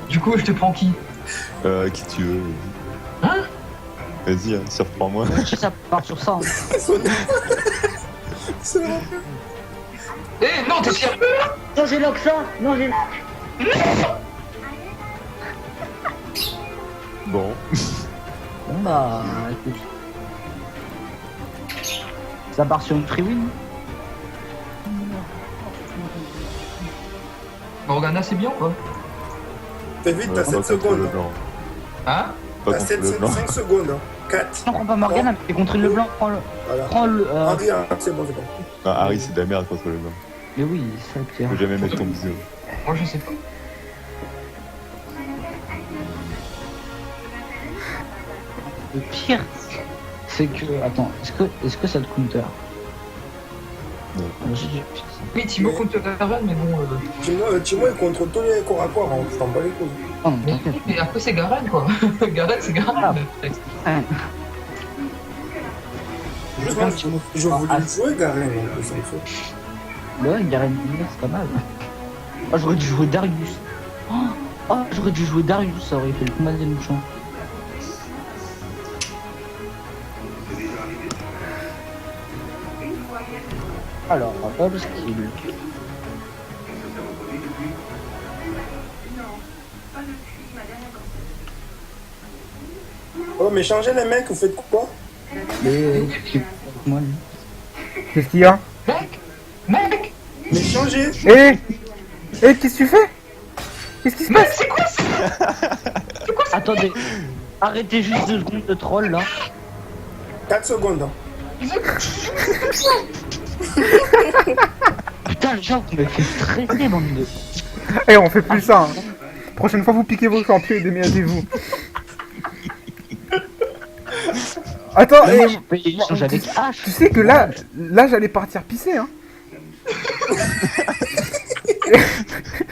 Du coup, je te prends qui? Qui tu veux. Hein? Vas-y, hein, surprends-moi. Si ça part sur ça. Hein. C'est vrai. Eh non, t'es sérieux? Non, j'ai lock ça. Non, j'ai. Bon. Bon bah, écoute. Ça part sur une free win. Morgana, c'est bien ou pas? Fais vite, Ouais, t'as pas 7 contre secondes. le blanc. Hein? Pas T'as contre 7, le blanc. 5 secondes. 4. Non, prends pas Morgana, mais contre le blanc, prends le. Voilà. Prends le. Henri, hein, c'est bon, c'est bon. Non, Harry, c'est de la merde contre le blanc. Mais oui, c'est le pire. Faut jamais mettre ton bisou. Moi, je sais pas. Le pire, c'est que. Attends, est-ce que ça te counter? Non. Oui, Timo contre Garen, mais bon. Timo, il contrôle tous les corps à corps, hein. Je t'en bats les couilles. Oh, non, t'inquiète. Mais après, c'est Garen, quoi. Garen, c'est Garen. Hein. Juste moi, je voulais jouer Garen, en plus, en fait. Bah ouais, Garen, c'est pas mal. Oh, j'aurais dû jouer Darius. Oh, j'aurais dû jouer Darius, ça aurait fait le combat des mouchons. Alors, double skill. Oh, mais changez les mecs, vous faites quoi? Moi, lui. Qu'est-ce qu'il y a? Mec! Mais changez! Eh, qu'est-ce que tu fais? Qu'est-ce qui se passe? C'est quoi ça? Attendez, arrêtez juste 2 secondes de troll là. 4 secondes. Hein. Putain, les gens, vous me faites stresser, bande de. Eh, on fait plus ça. Hein. Prochaine fois, vous piquez vos champions et démerdez-vous. Attends, Mais moi, eh, j'ai payé l'échange avec H. tu sais que là j'allais partir pisser, hein.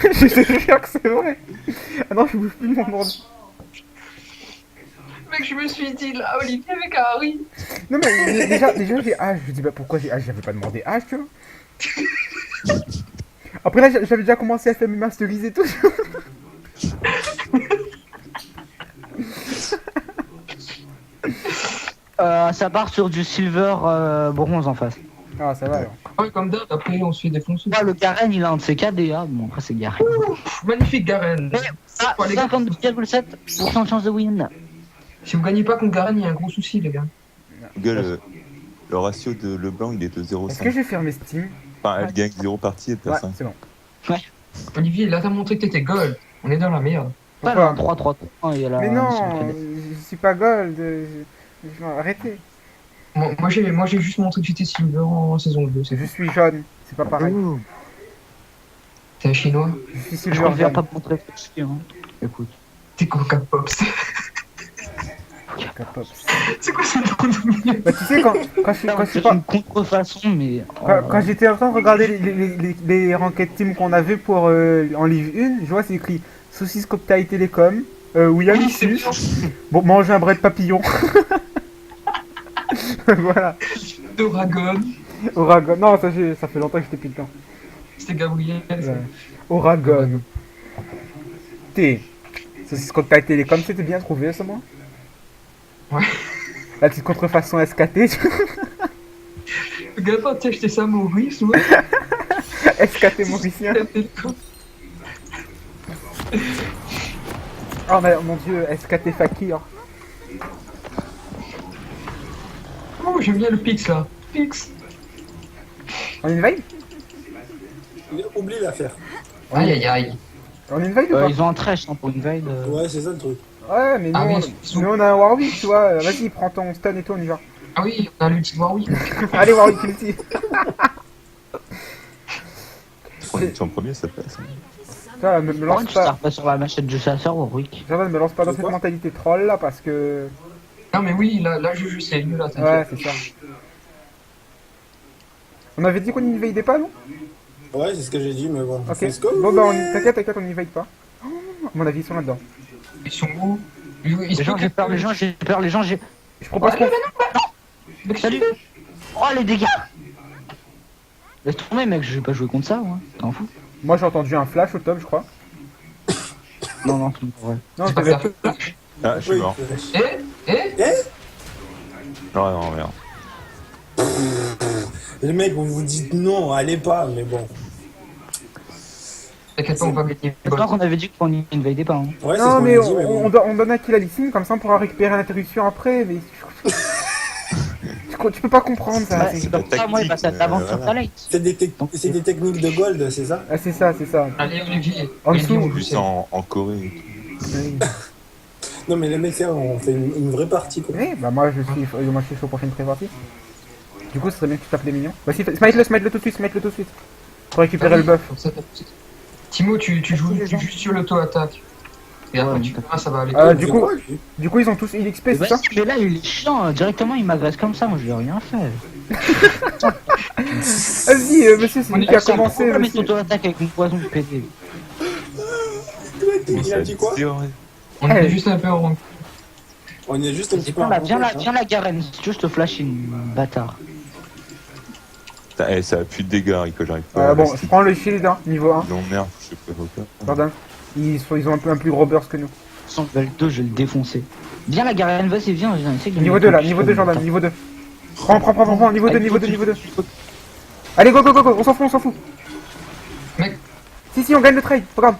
Je te jure que c'est vrai. Ah non, je bouge plus mon bordel. Mec, je me suis dit là, Olivier avec Harry. Non mais déjà j'ai H. Je dis bah pourquoi j'ai H, j'avais pas demandé H, tu vois. Après là j'avais déjà commencé à faire mes masterises et tout. Ça part sur du silver bronze en face. Ah ça va alors. Ouais, comme d'hab, après on se fait défoncer. Moi, le Garen, il a un de ses KDA. Bon, après, c'est Garen. Ouf, magnifique Garen. Ah, Ouais, les gars. 52,7% de chance de win. Si vous gagnez pas contre Garen, il y a un gros souci, les gars. Gueule, le ratio de le blanc, il est de Est-ce que 0,5. j'ai fermé Steam? Enfin, elle gagne 0 partie et Ouais, perd 5. c'est bon. Olivier, là t'as montré que t'étais gold. On est dans la merde. Pas Pourquoi? là, 3-3-3. Et elle a Mais son non, KDA. je suis pas gold. Arrêtez. Moi j'ai juste montré que j'étais silver en saison 2. C'est Je suis jaune, c'est pas pareil. Ouh. T'es un chinois. Je suis Je silver préfère jaune. pas me montrer hein. Écoute. T'es Coca Pops. Capops. C'est quoi ce nom de milieu? Bah tu sais quand je suis C'est pas une contrefaçon, mais. quand j'étais en train de regarder les ranked team qu'on avait pour en Ligue 1, je vois c'est écrit Saucisse Cocktail Télécom, William Oui, c'est Sus, bien. bon manger un bret de papillon. Voilà. Doragon. Oragon. Non, ça fait longtemps que j'étais plus dedans. C'était Gabriel. ça. Ouais. Oragon. T. Saucisse Cocktail Télécom, c'était bien trouvé ça moi. Ouais. La petite contrefaçon SKT. Regarde pas, t'as acheté ça à Maurice, ouais. SKT mauricien. Oh mais, mon dieu, SKT Fakir. Oh, j'aime bien le Pix là. Pix. On invade? Oublie l'affaire. Aïe aïe aïe. On invade ou pas? Ils ont un trash hein, pour une veille. Ouais, c'est ça le truc. Ouais, mais nous, Ah oui, nous on a un Warwick, tu vois. Vas-y, prends ton stun et tout, on y va. Ah oui, on a l'ulti Warwick. Allez, Warwick, ulti. On est en premier, ça passe. Ça va, me Par lance contre, tu pas. sers pas sur la machette du chasseur, Warwick. Ça va, me lance pas dans cette Pourquoi mentalité troll là parce que. Non mais oui, là je sais, lui là, Ouais, t'inquiète. c'est ça. On avait dit qu'on n'y invadait pas, non? Ouais, c'est ce que j'ai dit, mais bon. Ok. Fais ce que vous Bon, bah, voulez. t'inquiète, on n'y invade pas. Oh, à mon avis, ils sont là-dedans. Ils sont où? Les gens, j'ai peur, les gens, j'ai. Je propose qu'on. Salut. Oh, les dégâts. Laisse tomber, mec, je vais pas jouer contre ça, moi. T'en fous. Moi, j'ai entendu un flash au top, je crois. Non, non, c'est pas vrai. Non, C'est je pas devais... grave. Ah, je suis mort. Eh Non, non, merde. Les mecs, vous vous dites non, allez pas, mais bon. T'inquiète pas, on va mettre les Je crois qu'on avait dit qu'on y invadait pas. Hein. Ouais, c'est ce Non, qu'on mais a dit, mais bon. on donne à qui la Licine, comme ça on pourra récupérer l'interruption après, mais... tu peux pas comprendre ça. Ouais, c'est- c'est comme ça, moi, il va tactique, t'avance sur voilà. ta light. C'est des techniques de gold, c'est ça? Ah, c'est ça, c'est ça. Allez, Olivier. En Olivier, dessous, on le Plus sait. en Corée. Oui, Non, mais les mecs, c'est vrai, on fait une vraie partie, quoi. Oui, bah moi je suis chaud pour prochaine pré-partie. Du coup, ce serait bien que tu tapes les minions. Bah si, smite-le tout de suite, smite-le tout de suite. Pour récupérer le buff. Comme ça, t'as poussé. Timo, tu joues juste sur l'auto-attaque. Et après, Ouais, tu verras, ça va aller. Du C'est coup, quoi, lui du coup, ils ont tous heal XP, c'est ça? Mais là, il est chiant. Directement, il m'agresse comme ça. Moi, je lui ai rien fait. Vas-y, monsieur, c'est lui qui a commencé, Pourquoi mettre monsieur. auto-attaque avec une poison pété? Il a dit quoi? C'est vrai. On est juste un peu en. On est juste un petit peu Viens en là, viens là, compétition. viens là, Garen. Si tu veux, je te flash une bâtard. Putain, eh, ça a plus de dégâts, Rico, j'arrive pas. Bon, je prends le shield, hein, niveau 1. Ils ont nerf, je sais pas pourquoi. Jordan. Ils ont un plus gros burst que nous. Sans level 2, je vais le défoncer. Viens là, Garen, vas-y, viens. Essaye de Niveau me 2 là, mettre niveau un 2 peu Jordan, de niveau 2. Prends, niveau 2, niveau 2, niveau 2. Allez, go, on s'en fout. Mec, Si, on gagne le trade, regarde.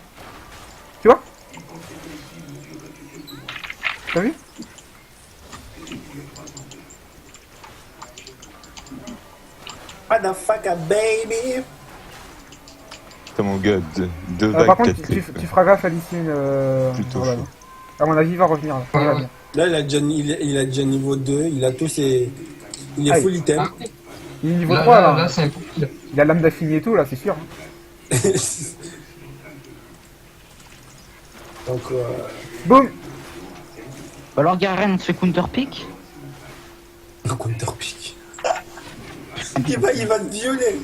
Tu vois? T'as vu? Motherfucker, baby! Putain, mon gars, deux vagues, Par contre, 4 tu clips. feras gaffe à Licine. Plutôt Jordan. chaud. À mon avis, il va revenir là. Il va bien. Là, il a déjà niveau 2, il a tous ses... Il est Aïe. full item. ah, Il est niveau là, 3 là, là. c'est un profil. Il a l'âme d'affiné et tout là, c'est sûr. Donc, Boum. Alors, Garen, se fait counter pick. un counter pick. il va te violer.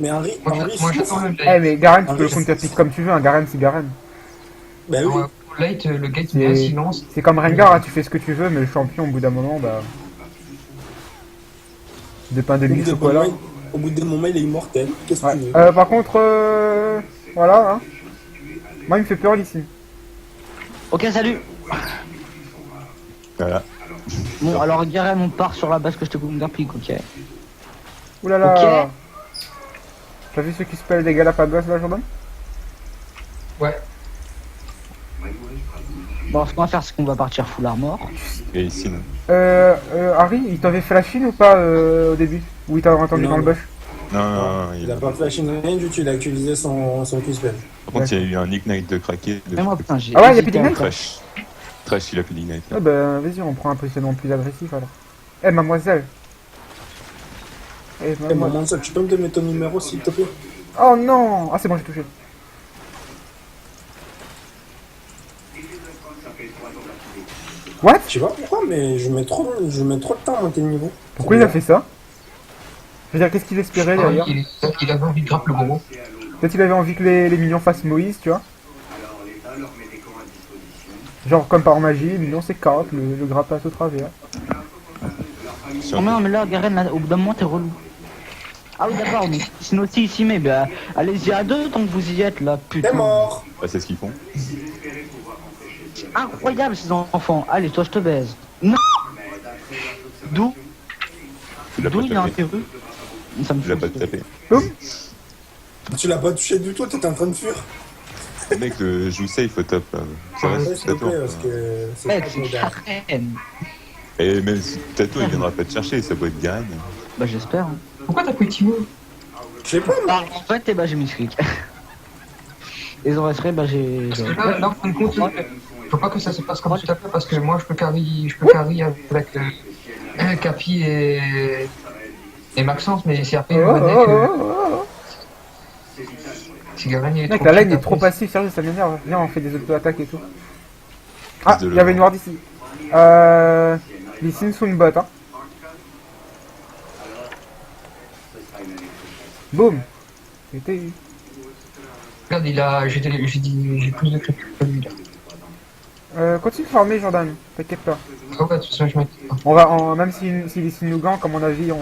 Mais Henri, Moi, souffre. j'attends le Eh late. mais Garen, tu Ah, peux le oui, counter pick comme tu veux, hein. Garen c'est Garen. Bah oui. Pour late, le gars, il met un C'est- silence. C'est comme Rengar, hein, tu fais ce que tu veux, mais le champion au bout d'un moment, bah. De pain de Au bout mie, d'un chocolat. moment, au bout d'un moment, il est immortel. Qu'est-ce que Ouais. tu veux? Par contre, voilà, hein. Moi, il me fait peur d'ici. Ok, salut. Voilà. Bon, alors, Garen, on part sur la base que je te counter pick, ok. Oulala. Ok. T'as vu ceux qui se pèlent des Galapagos là, Jordan? Ouais. Bon, ce qu'on va faire, c'est qu'on va partir full armor. Et ici, non. Harry, il t'avait flash in ou pas au début? Ou il t'a entendu Non. dans le bush? Non, Il a pas flash in rien du tout, il a utilisé son Q-spell. Par contre, il y a eu un ignite de craqué. Mais moi, putain, j'ai. Ah ouais, y a hésité plus d'ignite encore. Trash. Trash, il a plus d'ignite. Ah bah, vas-y, on prend un positionnement plus agressif alors. Eh, mademoiselle. Eh, Eh, mademoiselle. maman, ça, tu peux me donner ton numéro s'il te plaît? Oh non! Ah, c'est bon, j'ai touché. What? Je sais pas pourquoi, mais je mets trop de temps à monter le niveau. Pourquoi il a fait ça? Je veux dire, qu'est-ce qu'il espérait Ah, derrière? il avait envie de grapper le gros. Peut-être il avait envie que les minions fassent Moïse, tu vois? Genre, comme par magie, les minions c'est carotte, le gras passe au travers. Oh non, mais là, Garen, là, au bout d'un moment, t'es relou. Ah oui, d'accord, mais sinon aussi ici, mais bah, allez-y à deux tant que vous y êtes, là, putain. T'es mort! Bah, c'est ce qu'ils font. Incroyable, ces enfants. Allez, toi, je te baise. Non. D'où Tu l'as pas D'où il a un tapé. terreux. Ça me Tu l'as fait pas tapé. Tu l'as pas touché du tout, t'étais en train de fuir. Le mec, joue safe au top. Là. Ça Ouais, reste s'il te Tato. plaît, parce que c'est Eh, pas c'est moderne. Karen. Et même si Tato, il viendra pas te chercher, ça peut être Garen. Bah, j'espère. Hein. Pourquoi t'as pris Timo? Je sais pas, moi. Ah, en fait, eh bah, j'ai mis ce clic. Et en resterait, bah, j'ai. Parce que là, en fin de compte, faut pas que ça se passe comme tout à fait, parce que moi, je peux carry avec Capi et Maxence, mais c'est après, Oh, le oh, deck, oh, oh. si Garen, il est Mec, trop la lane petit, est trop après, passive, sérieux, ça m'énerve. Viens, on fait des auto-attaques et tout. Ah, de il y avait une ward ici. Les Sims sont une bot, hein. Boum. C'était eu. Regarde, j'ai plus de crédit que lui, là. Continue de farmer, Jordan. T'inquiète pas. Ah ouais, de toute façon, je m'inquiète pas. Même si les Sims nous gagnent, comme on a vu,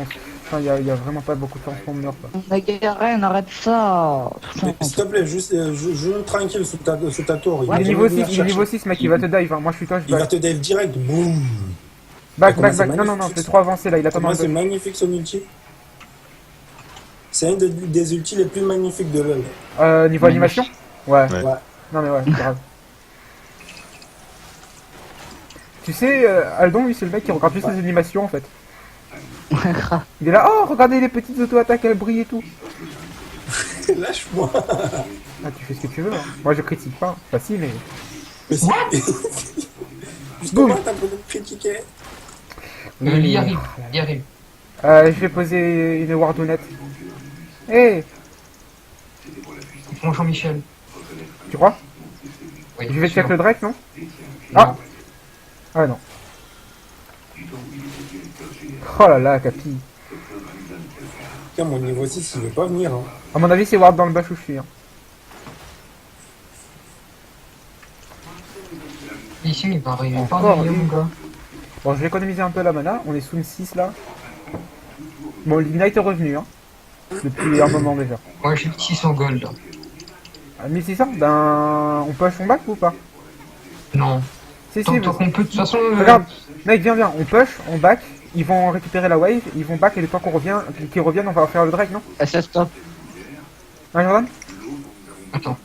Enfin, y a vraiment pas beaucoup de chance qu'on meure, quoi. La Garen, arrête ça. Mais s'il te plaît, juste joue tranquille sous ta tour. Il est niveau 6, il est niveau 6, mec, il va te dive, hein. Moi, je suis toi, je Il va back. te dive direct, boum. Back, Comment back, c'est back. Non, non, non, magnifique, c'est trop avancé, là, il a pas Moi, mal c'est de... magnifique son ulti. C'est un des ultis les plus magnifiques de LoL. Niveau animation? Ouais. Ouais. Ouais. Non, mais ouais, grave. Tu sais, Aldon, lui, c'est le mec qui regarde juste les animations, en fait. Il est là, oh, regardez les petites auto-attaques, elles brillent et tout. Lâche-moi. Ah, tu fais ce que tu veux, hein. Moi, je critique pas. Enfin, si, mais... Mais justement, t'as besoin de critiquer. Il y arrive, il y arrive. Je vais poser une wardonnette. Hé, Mon Jean-Michel. tu crois? Oui, Je vais check sûr. le Drake, non? Non. Ah. Ah non. Oh là là, Capi. Tiens, mon niveau 6, il veut pas venir. Hein. À mon avis, c'est ward dans le bash où je suis. Hein. Ici, il va arriver. Encore, Pardon, oui. mon gars. Bon, je vais économiser un peu la mana. On est sous une 6 là. Bon, l'Ignite est revenu, hein. Depuis un moment déjà. Moi, j'ai 600 gold. Là. À 1600, ben. On push, on back ou pas? Non. Si, Tant si, tant qu'on peut, de toute façon. regarde, mec, viens, on push, on back. Ils vont récupérer la wave, ils vont back et le temps qu'ils reviennent, on va faire le Drake, non? Ça stop. Hein, Jordan? Attends.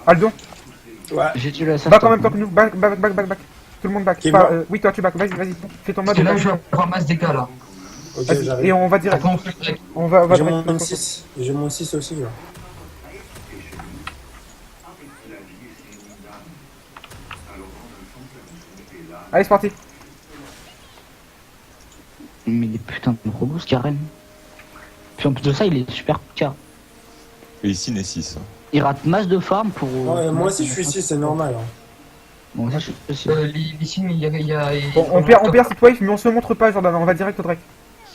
Aldo? Ouais. J'ai tué la ça Back en même temps que nous, back. Tout le monde back. Qui est Enfin, mort oui, toi tu back, vas-y, fais ton Parce mode. que là, je vais avoir masse dégâts là. Ok, Vas-y, et j'arrive. on va direct. Après, on fait le direct. On va J'ai direct. mon 6. J'ai mon 6 aussi, là. Allez, c'est parti. Mais il est putain de gros boost, Karen. Puis en plus de ça, il est super car. Et ici, n'est 6. Il rate masse de farm pour. Ouais, moi aussi, je suis 6, c'est normal. Hein. Bon, ça, je sais. Ici, il y a. Bon, on perd cette wave, mais on se montre pas, Jordan. On va direct au Drake.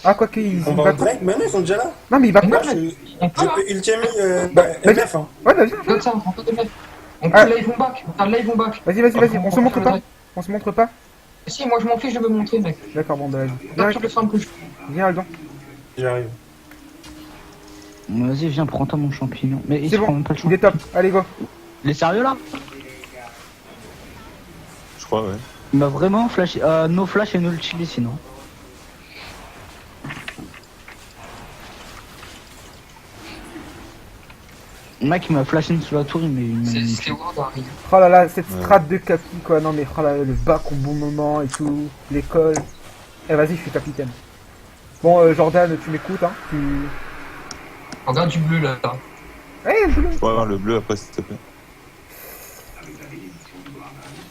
Ah, quoi qu'ils On ils va au battent. Drake, mais non, ils sont déjà là. Non, mais ils battent Non, pas. mais- Je peux ultimer vas-y. MF. Hein. Ouais, bah viens. Regarde ça, on peut mettre. On Ah. peut live on back. On live on back. Vas-y, on se montre pas. On se montre pas. Si, moi je m'en fiche de me montrer, mec. D'accord, bon, bah vas-y. Regarde sur le farm que je. Viens, Aldon. J'arrive. Vas-y, viens, prends-toi mon champignon. Mais il C'est se prend bon, même pas le il champignon. est top. Allez, go. Il est sérieux là? Je crois, ouais. Il m'a vraiment flashé. No flash et no ulti sinon. Le mec il m'a flashé sous la tour, il m'a. C'était Ward arrive. Oh là là, cette Ouais. strat de Capi, quoi. Non, mais oh là là, le bac au bon moment et tout. L'école. Eh, vas-y, je suis capitaine. Bon, Jordan, tu m'écoutes, hein. Regarde du bleu là. Eh, je Je pourrais avoir le bleu après, s'il te plaît.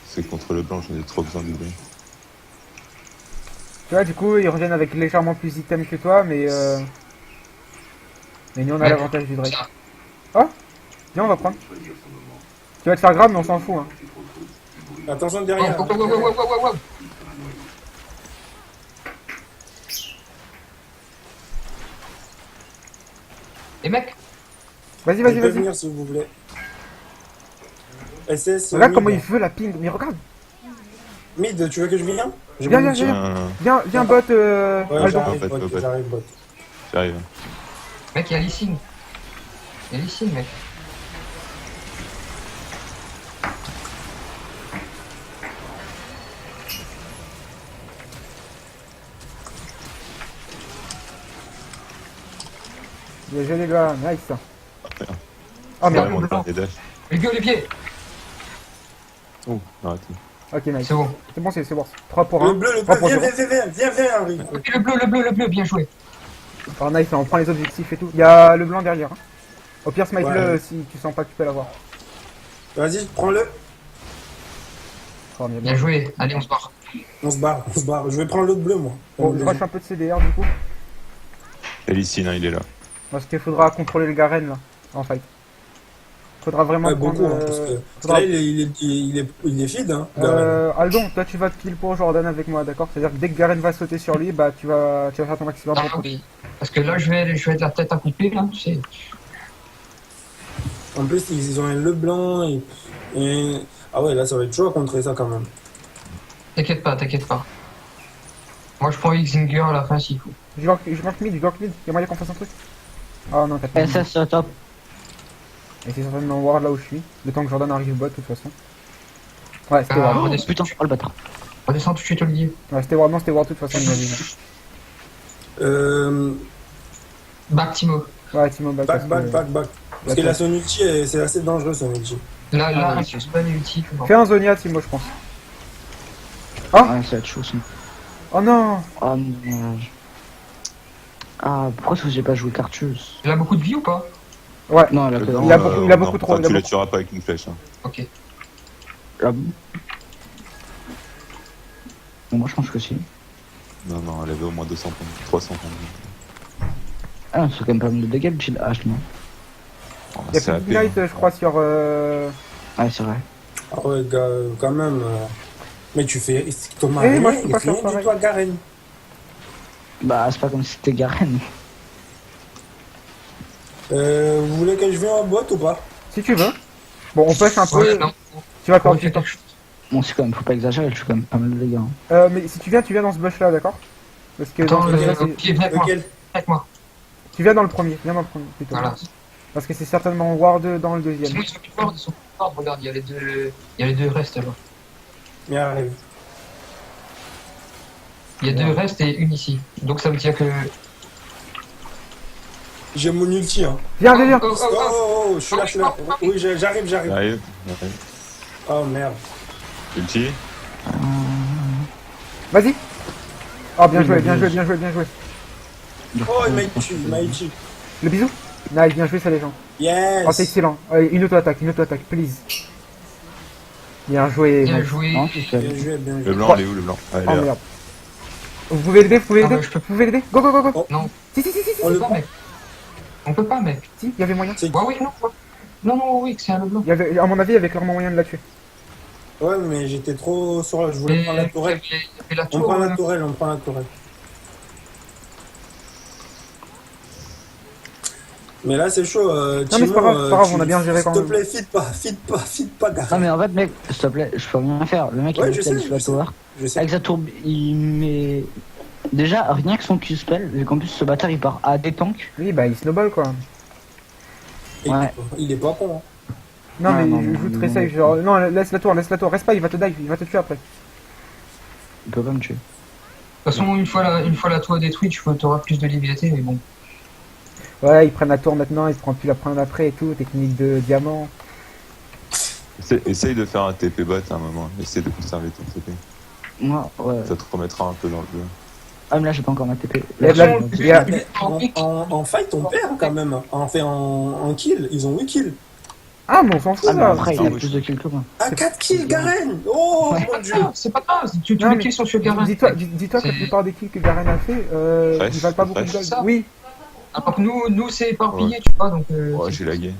C'est contre le blanc, j'en ai trop besoin du bleu. Tu vois, du coup, ils reviennent avec légèrement plus d'items que toi, mais nous, on a Ouais. l'avantage du Drake. Ça. Oh, viens, on va prendre. Tu vas te faire grave, mais on s'en fout, hein. Attention Wow, derrière. wow, wow, wow, wow, wow, wow. Et mec, Vas-y, Il vas-y, peut vas-y. venir si vous voulez. SS. Regarde comment il mid. veut la ping, mais regarde. Mid, tu veux que je vienne? J'ai Viens, mon viens, ulti. Viens, bot, Ouais, Aldon. j'arrive, bot, bot, bot. j'arrive, bot. J'arrive. mec, il y a Lissine. Il y a Lissine, mec. Bien joué, les gars, nice. Oh Ouais, merde. on va faire des dashs. Les gueux, les pieds. Oh, arrête. Ok, nice. C'est bon. C'est bon. 3 pour Le 1. bleu, 3 pour viens, 0. viens, Henri. Et le bleu, bien joué. Oh, nice, on prend les objectifs et tout. Il y a le blanc derrière. Hein. Au pire, smite-le Ouais. si tu sens pas que tu peux l'avoir. Vas-y, prends-le. Oh, bien, Bien joué. Allez, on se barre. On se barre. Je vais prendre l'autre bleu, moi. Bon, je rush un peu de CDR du coup. Et Lysine, il est là. Parce qu'il faudra contrôler le Garen là, en fight. Faudra vraiment Ouais, prendre, beaucoup, hein, parce que faudra- là, il est feed, hein. Garen. Aldon, toi tu vas pile pour Jordan avec moi, d'accord? C'est-à-dire que dès que Garen va sauter sur lui, bah tu vas faire ton maximum Ah pour oui. Parce que là, je vais être la tête à couper, là, tu sais. En plus, ils ont un Leblanc et... Ah ouais, là, ça va être chaud à contrer ça, quand même. T'inquiète pas. Moi, je prends Xinger à la fin s'il faut. Je gank mid, y'a moyen qu'on fasse un truc. Oh non, t'as pas. SS top. Et c'est certainement ward là où je suis. Le temps que Jordan arrive bot, de toute façon. Ouais, c'était ward. Oh putain, oh le bâtard. Redescends tout de suite, Olivier. Ouais, c'était ward, non, c'était ward, de toute façon, il m'a vu. Back, Timo. Ouais, Timo, back. Back. Parce que la son ulti, c'est assez dangereux son ulti. Là, oui, un sur spawn est utile. Fais un Zonia, Timo, je pense. Ah, ça va être chaud ça. Oh non. Oh non. Ah, pourquoi est-ce que j'ai pas joué Cartus? Il a beaucoup de vie ou pas? Ouais. Non, elle a que Il a beaucoup trop, Enfin, il a tu la beaucoup- tueras pas avec une flèche. Hein. Ok. Ah bon. Bon, moi je pense que si. Non, elle avait au moins 200 points, 300 points. Ah, c'est quand même pas mal de dégâts le chill H, non? Oh, Il y a c'est plus de AP, Ignite, hein. je crois, sur. Ouais, c'est vrai. Ah ouais, gars, quand même. Mais tu fais. Thomas, Eh, moi, je rien, peux il pas fait faire rien du pareil. tout à Garen. Bah, c'est pas comme si c'était Garen. Vous voulez que je vienne en boîte ou pas? Si tu veux. Bon, on push un peu. Ouais, non. Tu vas Faut perdre du faire temps. quelque chose. Bon, c'est quand même, faut pas exagérer, je fais quand même pas mal de dégâts. Hein. Mais si tu viens dans ce bush là, d'accord? Parce que Attends, dans ce bush là, c'est- ok, viens avec moi. Lequel? Viens avec moi. tu viens dans le premier, plutôt. Voilà. Parce que c'est certainement ward dans le deuxième. Sinon, ils sont plus forts, regarde, il y a les deux restes là. Mais arrive. Il y a deux restes et une ici. Donc ça veut dire que. J'ai mon ulti, hein. Viens, viens. Oh, je suis là. Oui, j'arrive. J'arrive. Oh merde. Ulti. Vas-y. Oh, bien Oui, joué, bah, bien bien joué. Oh, il m'a ulti. Le bisou. Nice, bien joué, ça les gens. Oh, c'est Yes. excellent. Allez, une auto-attaque, please. Bien joué. Bien mec. joué. Non, c'est ça. Bien joué, bien Le joué. blanc, il est où le blanc? Ah, il est Oh là. merde. Vous pouvez l'aider, Ah, ouais, je peux- Go, go, go, go. Oh. Non, Si. On on le peut pas, mec. On peut pas, mec. Si, il y avait moyen. C'est Ouais, oui, non. Non, oui, c'est un blanc. Il y avait, à mon avis, il y avait clairement moyen de la tuer. Ouais, mais j'étais trop sur. Je voulais prendre la tourelle. Il y avait la On tour. prend la tourelle. Mais là, c'est chaud. Non, mais c'est pas grave, on a bien géré quand S'il même. te plaît, feed pas, gars. Non, mais en fait, mec, s'il te plaît, je peux rien faire. Le mec, Ouais, il je me sais, spell sur la je sais. tower. Je sais. Avec sa tourbe, il met. Déjà, rien que son Q-spell, vu qu'en plus ce bâtard il part à des tanks. Oui, bah, il snowball quoi. Ouais. Il est pas con. Hein. Non, Ouais, mais non, je non, joue non, très non. safe. Genre, non, laisse la tour, reste pas, il va te dive, il va te tuer après. Il peut pas me tuer. De toute façon, une fois la tour détruite, tu auras plus de liberté, mais bon. Ouais, ils prennent la tour maintenant, ils prennent plus la prendre après et tout, technique de diamant. Essaye de faire un TP bot à un moment. Essaye de conserver ton TP. Moi, ouais. Ça te remettra un peu dans le jeu. Ah, mais là, j'ai pas encore ma TP. Et là, il y a- En fight, on perd quand même. En kill, ils ont 8 kills. Ah, mais on s'en fout Ah, mais là. après, il a Ah, oui. plus de kills que moi. Ah, 4 kills, Garen. Oh C'est mon pas dieu. grave, c'est pas grave. Tu Non, les mais kills sont sur Garen. Dis-toi que la C'est- plupart des kills que Garen a fait, Fresh, ils valent pas beaucoup de fresh. gold. Ça. Oui, Alors que nous c'est éparpillé, Ouais. tu vois, donc. Ouais, j'ai lagué.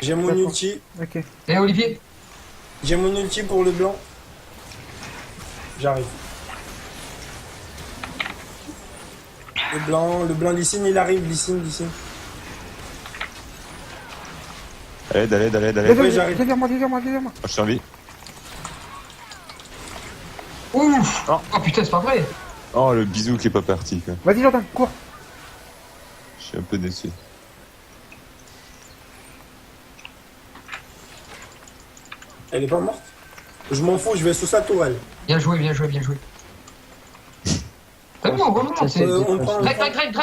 J'ai mon ulti. ok. Et Olivier, J'ai mon ulti pour le blanc. J'arrive. Le blanc Lysine, il arrive, Lysine. Allez. Viens, j'arrive. viens vers moi. Oh, je suis en vie. ouf. Oh. Oh putain, c'est pas vrai. Oh, le bisou qui est pas parti, quoi. Vas-y Jordan, cours. Je suis un peu déçu. Elle est pas morte. Je m'en fous, je vais sous sa tourelle. Bien joué. T'as vu, on remonte. Ça, C'est. on prend. Drake.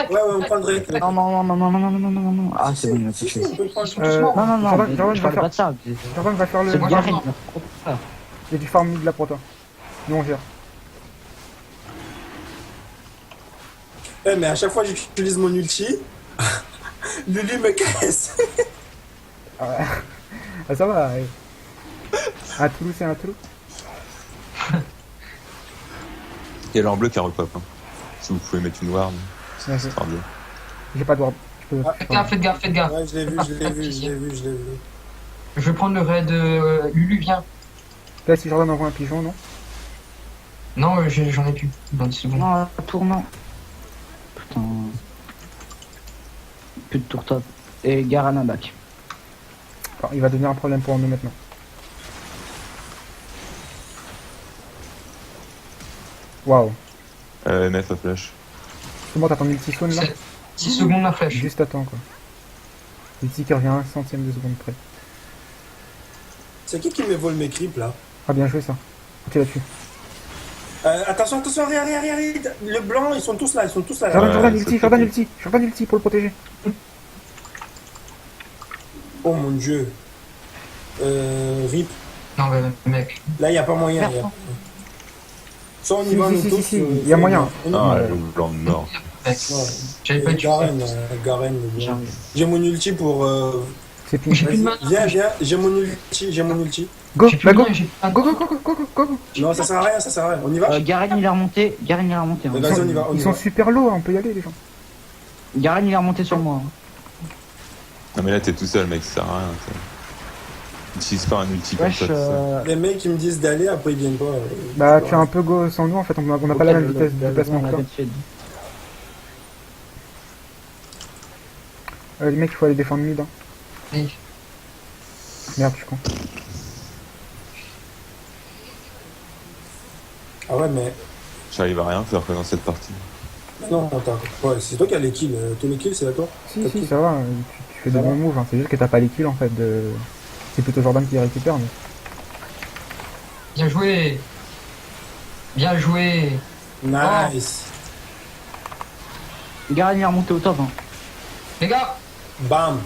Ouais, on prend Drake. Non. Ah, c'est bon, il m'a Si, touché. on peut prendre. Ils sont tous morts. Non, Jordan, mais Jordan je va parle pas faire. de ça. Jordan va faire le. C'est moi, Garen. j'entends. Il y a du farm mid là pour toi. Nous on gère. Eh, mais à chaque fois que j'utilise mon ulti, Lulu me casse. Ah, ça va. Ouais. Un Toulouse, c'est un Toulouse. Il y a l'or bleu qui a repop. Hein. Si vous pouvez mettre une ward, Ouais, ça sera bien. J'ai pas de ward. Je peux. Faites gaffe. Ouais, je l'ai vu. Je vais prendre le raid Lulu, viens. Là, si Jordan envoie un pigeon, non? Non, j'en ai plus. Dans 10 secondes. Non, tournant. Putain. Plus de tour top. Et Garen à back. Alors, il va devenir un problème pour nous maintenant. Waouh. MF à flash. Comment t'as ton ulti soin là? 6 secondes la flèche. Juste attends quoi. Ulti qui revient à un centième de seconde près. C'est qui me vole mes creeps là? Ah bien joué ça. Ok là-dessus. Attention, arrête. Le blanc, ils sont tous là. Jordan Ouais, ulti, ça Jordan ulti pour le protéger. Oh mon dieu. RIP. Non, mais mec. Là, il n'y a pas moyen. Soit on y va, nous tous. Si, il y a moyen. on y va. Ah, Ouais. le blanc mort. Mec. J'avais pas eu de Garen, le blanc. J'arrive. J'ai mon ulti pour. C'est tout. J'ai plus de Vas-y, mana. viens, j'ai mon ulti. Go, J'ai plus bah de go. mana, j'ai pas de Go, mana. go. Non, ça sert à rien. On y va? Garen il est remonté. Hein. Mais vas-y, on y va. Ils sont super low, on peut y aller les gens. Garen il est remonté sur moi. Non, mais là, t'es tout seul, mec, ça sert à rien. Utilise pas un ulti comme Wesh, ça, tout seul. Les mecs, ils me disent d'aller, après ils viennent pas. Bah tu es un peu go sans nous en fait, on n'a pas la même vitesse de déplacement que toi. Les mecs il faut aller défendre mid. Hein. Oui. Merde je suis con. Ah ouais, mais. J'arrive à rien faire quoi dans cette partie. Non, attends. Ouais, c'est toi qui as les kills. Tous les kills, c'est à toi. Si ça va, tu fais de bons moves, hein. C'est juste que t'as pas les kills en fait. C'est plutôt Jordan qui les récupère mais. Bien joué. Bien joué. Nice. Garen il est remonté au top. Hein. Les gars, Bam.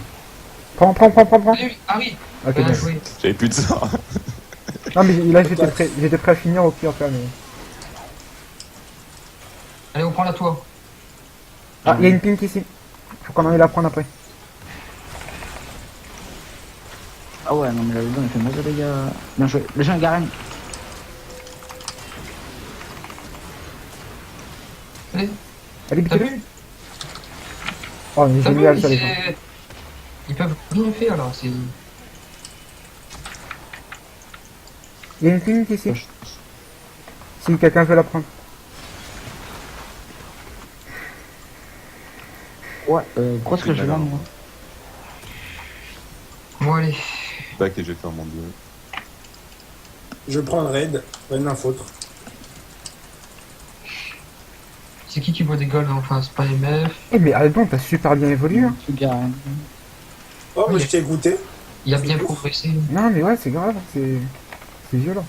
Prends. salut, Harry. Ok Bien bien. joué. J'avais plus de ça. Non mais là j'étais prêt à finir au pire cas mais. Allez, on prend la tour. Ah il y a une pink ici. Faut qu'on aille la prendre après. Ah ouais, non mais là dedans il fait mal les gars. Bien joué. Les gens Garen. Allez, Allez t'as bite. vu? Oh mais T'as vu? génial ça les gens. Ils peuvent rien faire là. C'est. Il y a une pink ici. Si quelqu'un veut la prendre. Ouais, grosse que je vais moi. Bon, allez. Pas que j'ai fait mon dieu. Je prends le raid. Rien à foutre. C'est qui voit des golds enfin, c'est pas les meufs. Eh mais Albon t'as super bien évolué hein. Garen. Oh, mais Oui. je t'ai goûté. Il a bien progressé. Non mais ouais c'est grave, c'est violent.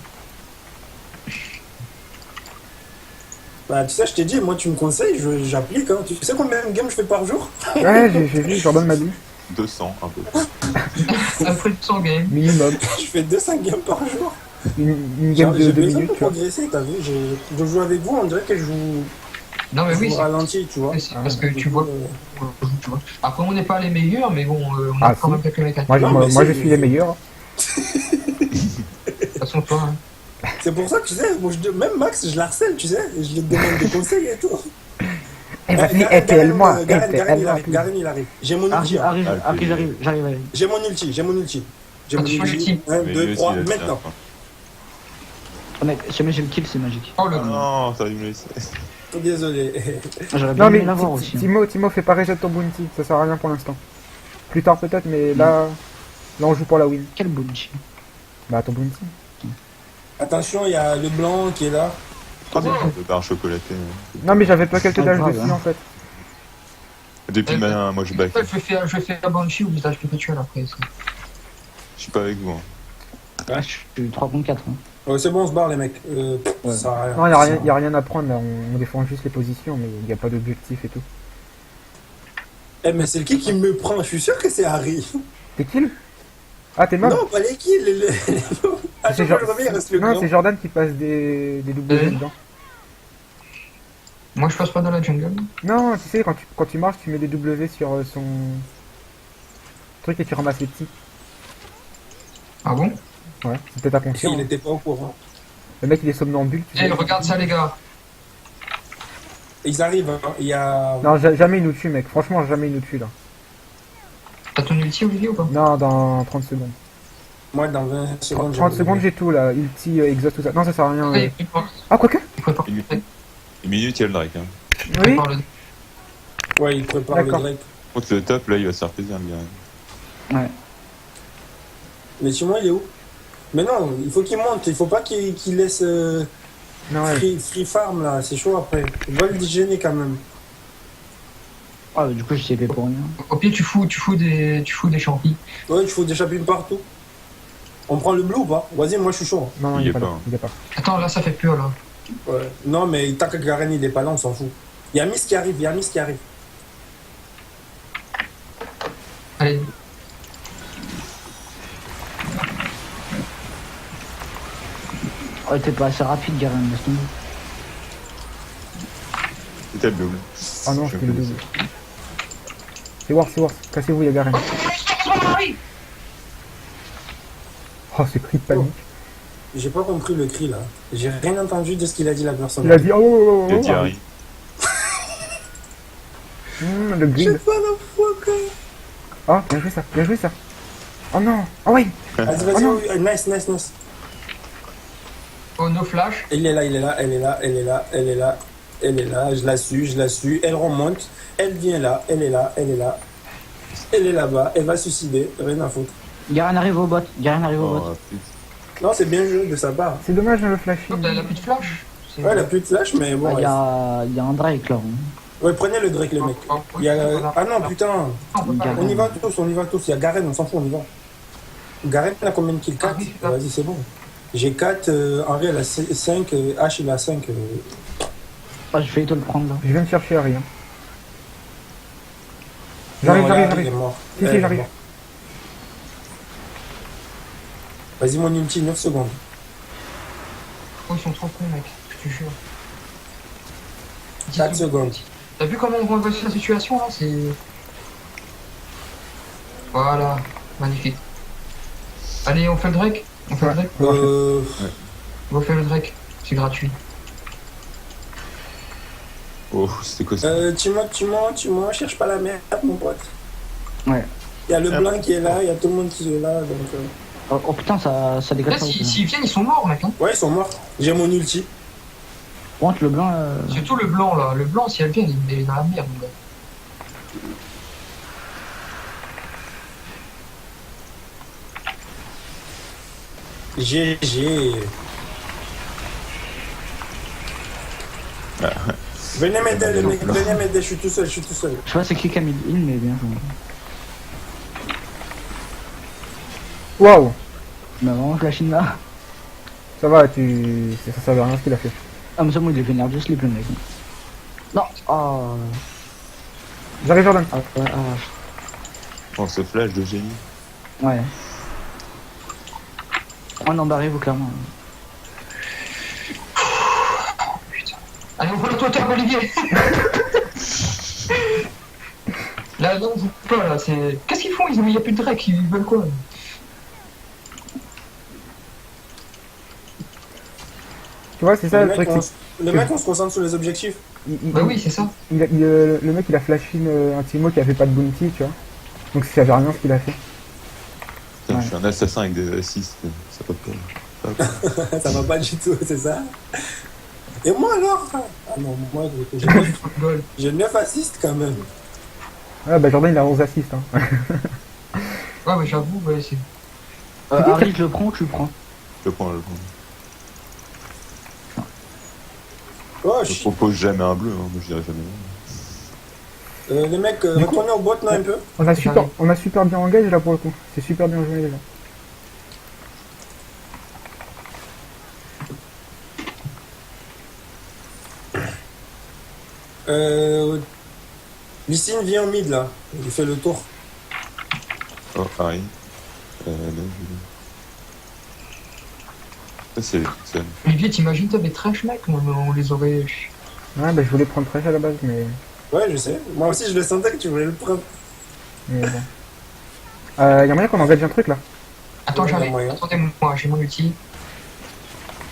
Bah, tu sais, je t'ai dit, moi, tu me conseilles, j'applique. Hein. Tu sais combien de games je fais par jour? Ouais j'ai vu, Jordan m'a dit. 200, un peu. Après le 100 game. Minimum. Je fais 200 games par jour. Une game de J'ai 2 besoin minutes de tu vois. progresser, t'as vu? Je joue avec vous, on dirait que je joue, Non, mais je oui, joue c'est ralenti, tu vois. parce que Du tu coup, vois. Tu vois. Après, on n'est pas les meilleurs, mais bon, on a Ah, quand si. même quelques mécaniques. Moi, Non, moi, mais moi, c'est- je suis les meilleurs. De toute façon, toi. Hein. C'est pour ça que, tu sais, moi, même Max, je l'harcèle, tu sais, et je lui demande des conseils et tout. Eh vas-y, Garen, EPL-moi, Garen, il EPL-moi. arrive, Garen, il arrive. J'ai mon ulti. hein. J'arrive. J'ai mon ulti. J'ai mon ulti. Attention, ulti. 1, Mais 2, lui 3, aussi, il a maintenant. fait un Oh mec, si jamais j'ai le kill, c'est magique. Oh le. point. Ah non, ça a dû me laisser. Désolé. J'aurais bien Non mais aimé l'avoir aussi. hein. Timo, fais pas reset ton bounty, ça sert à rien pour l'instant. Plus tard peut-être, mais là on joue pour la win. Quel bounty. Bah ton bounty. Attention, il y a le blanc qui est là. Ah, c'est un peu barre chocolatée. Non mais j'avais pas quelques Pas dash grave, dessus hein. en fait. Depuis maintenant, moi je back. Je fais la banshee au visage perpétuel après. Ça. Je suis pas avec vous. Hein. Ouais, je suis 3 contre 4. Hein. C'est bon, on se barre, les mecs. Ouais. Ça sert à rien. Non y a rien à prendre là, on défend juste les positions mais y a pas d'objectif et tout. Eh, mais c'est le qui me prend? Je suis sûr que c'est Harry. T'es kill? Ah t'es mort? Non, pas les kills. À chaque fois que je reviens, il reste le Non grand. c'est Jordan qui passe des W dedans. Moi, je passe pas dans la jungle. Non tu sais quand tu marches tu mets des W sur son truc et tu ramasses les petits. Ah bon? Ouais, c'est peut-être inconscient. Il Hein. était pas au courant. Le mec il est somnambule. Tu Eh, sais. regarde ça, les gars. Ils arrivent, hein. Il y a. Non jamais il nous tue mec, franchement jamais il nous tue là. T'as ton ulti, Olivier, ou pas? Non dans 30 secondes. Moi, dans 20 secondes. 30 secondes j'ai tout là, ulti, exhaust tout ça. Non ça sert à rien. Allez, prépare. Ah quoique? Prépare. Une minute, il y a le Drake. Hein. Oui. Prépare le. Ouais, il prépare le D'accord. Drake. Contre le top, là, il va se faire plaisir, le gars. Ouais. Mais Simon, il est où? Mais non, il faut qu'il monte. Il faut pas qu'il laisse. Non, ouais. Free farm là, c'est chaud après. Ils veulent digérer quand même. Ah, du coup, je sais pas pour rien. Au pire, tu fous des champis. Ouais, il faut des champignons partout. On prend le blue ou pas? Vas-y, moi je suis chaud. Non, Il il y est a pas pas, là. hein. Il est pas. Attends, là, ça fait peur, là. Ouais. Non, mais tant que Garen il est pas là, on s'en fout. Il y a Miss qui arrive, il y a Miss qui arrive. Allez. Oh, t'es pas assez rapide, Garen, laisse tomber. C'était le double. Ah non, Je c'était le connais double. C'est Wars. Cassez-vous, il y a Garen. Oh, c'est cri de panique. J'ai pas compris le cri là. J'ai rien entendu de ce qu'il a dit la personne. Il a dit oh, oh, oh, Le oh, diarrhée. le Je sais grid. pas la fois quoi. Oh, bien joué ça. Oh non, oh oui. Vas-y, Oh non. vas-y, nice. Oh, no flash. Elle est là, elle est là. Je la suis. Elle remonte. Elle vient là, elle est là. Elle est là-bas, elle va suicider, rien à foutre. Garen arrive au bot. Oh, putain. Non, c'est bien joué de sa part. C'est dommage le flash. Oh, elle a plus de flash. Ouais, elle a plus de flash, mais Ah, bon. il y a un Drake là. Ouais, prenez le Drake, les mecs. Il y a... Ah non, putain. Garen. On y va tous. Il y a Garen, on s'en fout, on y va. Garen, il a combien de kills? 4 Ah oui, c'est ça. Vas-y, c'est bon. J'ai 4, Henri, elle a 5, H, il a 5. Oh, je vais te le prendre là. Je viens de chercher Harry. Hein. Non, J'arrive. là, il est mort. Si, Elle est j'arrive. morte. Vas-y, mon ulti, 9 secondes. Oh, ils sont trop cons, mec. Je te jure. 4 secondes. T'as vu comment on renverse la situation, là? C'est... Voilà. Magnifique. Allez, on fait le Drake. On fait le Drake. On fait le Drake. C'est gratuit. Oh, c'était quoi ça? Tu m'en cherche pas la merde, mon pote. Ouais. Il y a le blanc qui est là, il y a tout le monde qui est là, donc... Oh, putain, ça Là, dégage pas. s'ils viennent, ils sont morts, mec. Hein. Ouais, ils sont morts. J'ai mon ulti. Contre le blanc. Surtout le blanc, là. Le blanc, si elle vient, il est dans la merde, mon gars. GG. Venez m'aider, les mecs, venez m'aider, je suis tout seul. Je sais pas c'est qui a mis le heal, mais bien joué. Waouh. Mais vraiment, la Chine là. Ça va, ça savait rien ce qu'il a fait. Ah, mais ça, moi, il est vénère de slip, le mec. Non. Oh. J'arrive Jordan. Ah, ouais, ah. Oh, ce flash de génie. Ouais. Oh non, barrez-vous clairement. Allez, on prend le totem, Olivier. Là, non, vous pas, là, c'est... Qu'est-ce qu'ils font? Il n'y a plus de Drake, ils veulent quoi? Tu vois, c'est ça le truc. Le mec, on se concentre sur les objectifs. Bah oui, c'est ça. Le mec il a flashé un Timo qui avait pas de bounty, tu vois. Donc ça savait rien ce qu'il a fait. Putain, Ouais. je suis un assassin avec des assists. Ça va pas. Ça va pas du tout, c'est ça. Et moi alors? Ah non, moi j'ai 9 assists quand même. Ah bah Jordan il a 11 assists. Hein. Ouais, mais j'avoue, ouais, c'est... Harry, je le prends ou tu le prends? Je prends. Oh, Je propose jamais un bleu, hein. Moi je dirais jamais. les mecs, retournez au bot là un peu. On a super bien engagé là pour le coup. C'est super bien joué déjà. Lysine vient au mid là, il fait le tour. Oh, Harry. Là, ça, c'est ça. Olivier, t'imagines, t'avais trash, mec? On les aurait... Ouais bah je voulais prendre Trash à la base mais Ouais, je sais. Moi aussi, je le sentais que tu voulais le prendre. bon. Y'a moyen qu'on engage un truc là. Attends, Ouais, j'arrive. moyen. Attendez-moi, j'ai mon outil.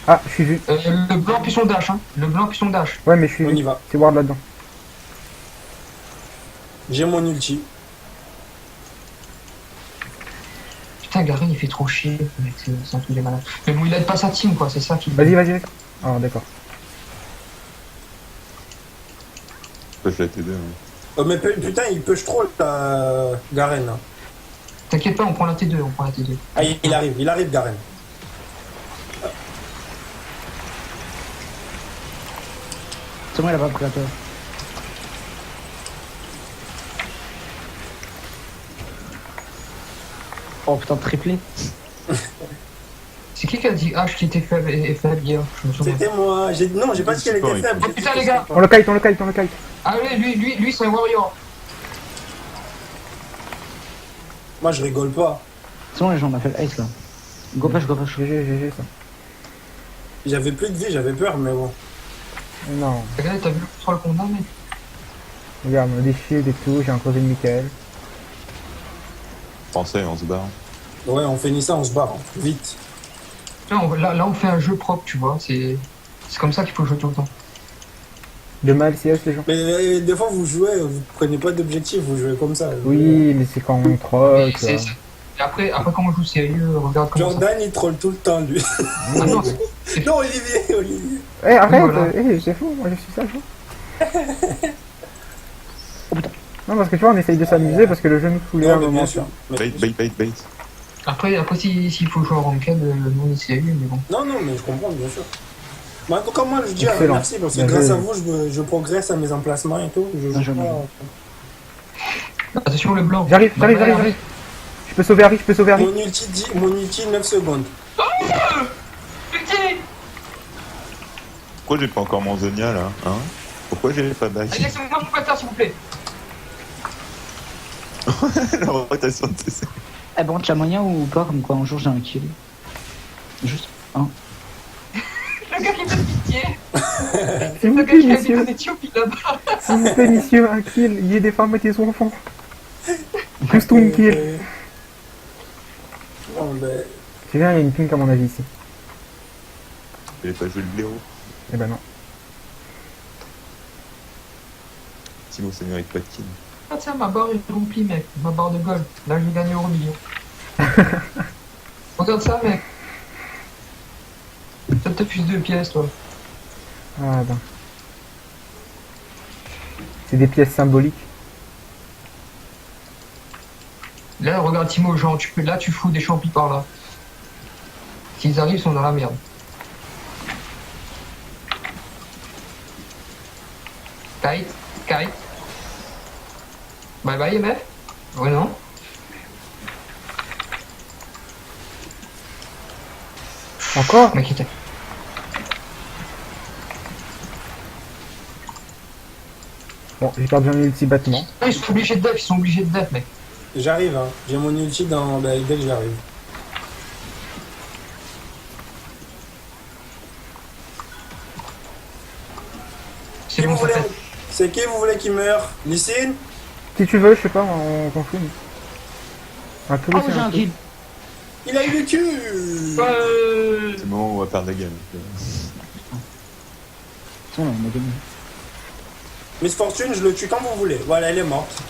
Ah je suis vu. Le blanc puis son dash, hein. Le blanc puis son dash. Ouais mais je suis On vu. y va. C'est Ward là-dedans. J'ai mon ulti. Putain, Garen, il fait trop chier, mec. C'est un truc de malade. Mais bon, il aide pas sa team, quoi. C'est ça qui... Vas-y. Ah d'accord. Je peux t'aider. Hein. Oh, mais putain, il push trop la Garen là. T'inquiète pas, on prend la T2, Ah, il arrive Garen. C'est bon, il a pas pris la toi. Oh putain, triplé. C'est qui a dit H qui était faible et faible hier? Je me souviens. C'était moi. Non, j'ai pas dit qu'elle était faible. Oh putain, les gars! On le kite, on le kite, on le kite. Ah oui, lui c'est un warrior. Moi, je rigole pas. C'est bon, les gens, on a fait le ace là. Go push, go push. GG, ça. J'avais plus de vie, j'avais peur, mais bon. Non. Regarde, t'as vu le contrôle qu'on a, mec? Regarde, on a des shields et tout, j'ai un creusé de Michael. Français, on se barre. Ouais, on finit ça, on se barre. Vite. Là, on fait un jeu propre, tu vois. C'est comme ça qu'il faut jouer tout le temps. De mal CS les gens. Mais des fois, vous jouez, vous prenez pas d'objectif, vous jouez comme ça. Oui, mais c'est quand on troll, Et quoi. et après, quand on joue sérieux, regarde comment Jordan, il troll tout le temps, lui. ça. Ah non, Non, Olivier. Eh, arrête, Voilà. c'est fou, moi je suis sage. Oh putain. Non, parce que tu vois, on essaye de s'amuser parce que le jeu nous fout Non, un mais moment. bien sûr. Bait. Après s'il faut jouer en ranked, nous on est sérieux, mais bon. Non, mais je comprends, bien sûr. Mais en tout cas, moi, je dis Excellent. merci parce que Bien grâce joué. à vous, je progresse à mes emplacements et tout. Je joue Bien pas. Attention le blanc. J'arrive. Je peux sauver Harry. Mon ulti 9 secondes. Putain. Pourquoi j'ai pas encore mon Zonia là, hein? Pourquoi j'ai pas back? Allez, laissez-moi vous faire, s'il vous plaît. La rotation de TC. Eh bon, t'as moyen ou pas, comme quoi un jour j'ai un kill? Juste un. Le gars qui fait pitié. S'il vous Le plaît, gars qui habite en messieurs. Éthiopie là-bas. S'il vous plaît, messieurs, un kill. Il y a des femmes et des enfants. Juste une kill. Non, ben, Tu viens, il y a une pink à mon avis ici. J'ai pas joué le blaireau. Eh ben non. Timo, ça mérite pas de kill. Ah tiens, ma barre est remplie, mec. Ma barre de gold. Là, j'ai gagné au million. Regarde ça, mec. Ça te fuse 2 pièces, toi. Ah ben. C'est des pièces symboliques. Là, regarde Timo, genre, là, tu fous des champis par là. S'ils arrivent, ils sont dans la merde. Kite. Bye bye, MF. Ouais, non. Encore? Mec, il t'a- Bon, j'ai perdu un ulti battement. Ah, ils sont obligés de def, mec. j'arrive, hein. J'ai mon ulti dans. Ben, dès que j'arrive. C'est Qui bon, vous ça voulez fait. C'est qui vous voulez qui meurt? Lysine? Si tu veux, je sais pas, on s'en fout. Un peu Ah oui, j'ai un kill. Il a eu le cul! C'est le moment où on va perdre la game. C'est bon, on a gagné. Miss Fortune, je le tue quand vous voulez. Voilà, elle est morte.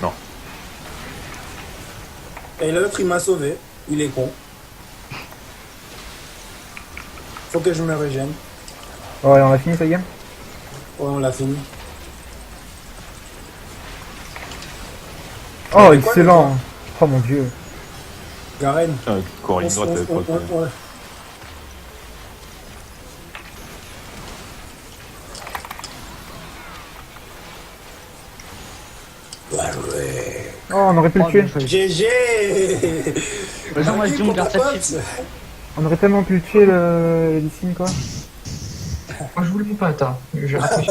Non. Et l'autre, il m'a sauvé. Il est con. Faut que je me régène. Ouais, on a fini sa game? Ouais, on l'a fini. Oh, Mais quoi, excellent! Oh mon dieu. Garen. Cours ligne droite, t'avais pas de- ouais. Oh, on aurait pu le Oh, tuer. bien joué. GG! Vas-y, moi, je dis, on pour garde ta ça pote. dessus. On aurait tellement pu le tuer le Lee Sin, quoi. Moi, je voulais mon patin. J'ai raccroché.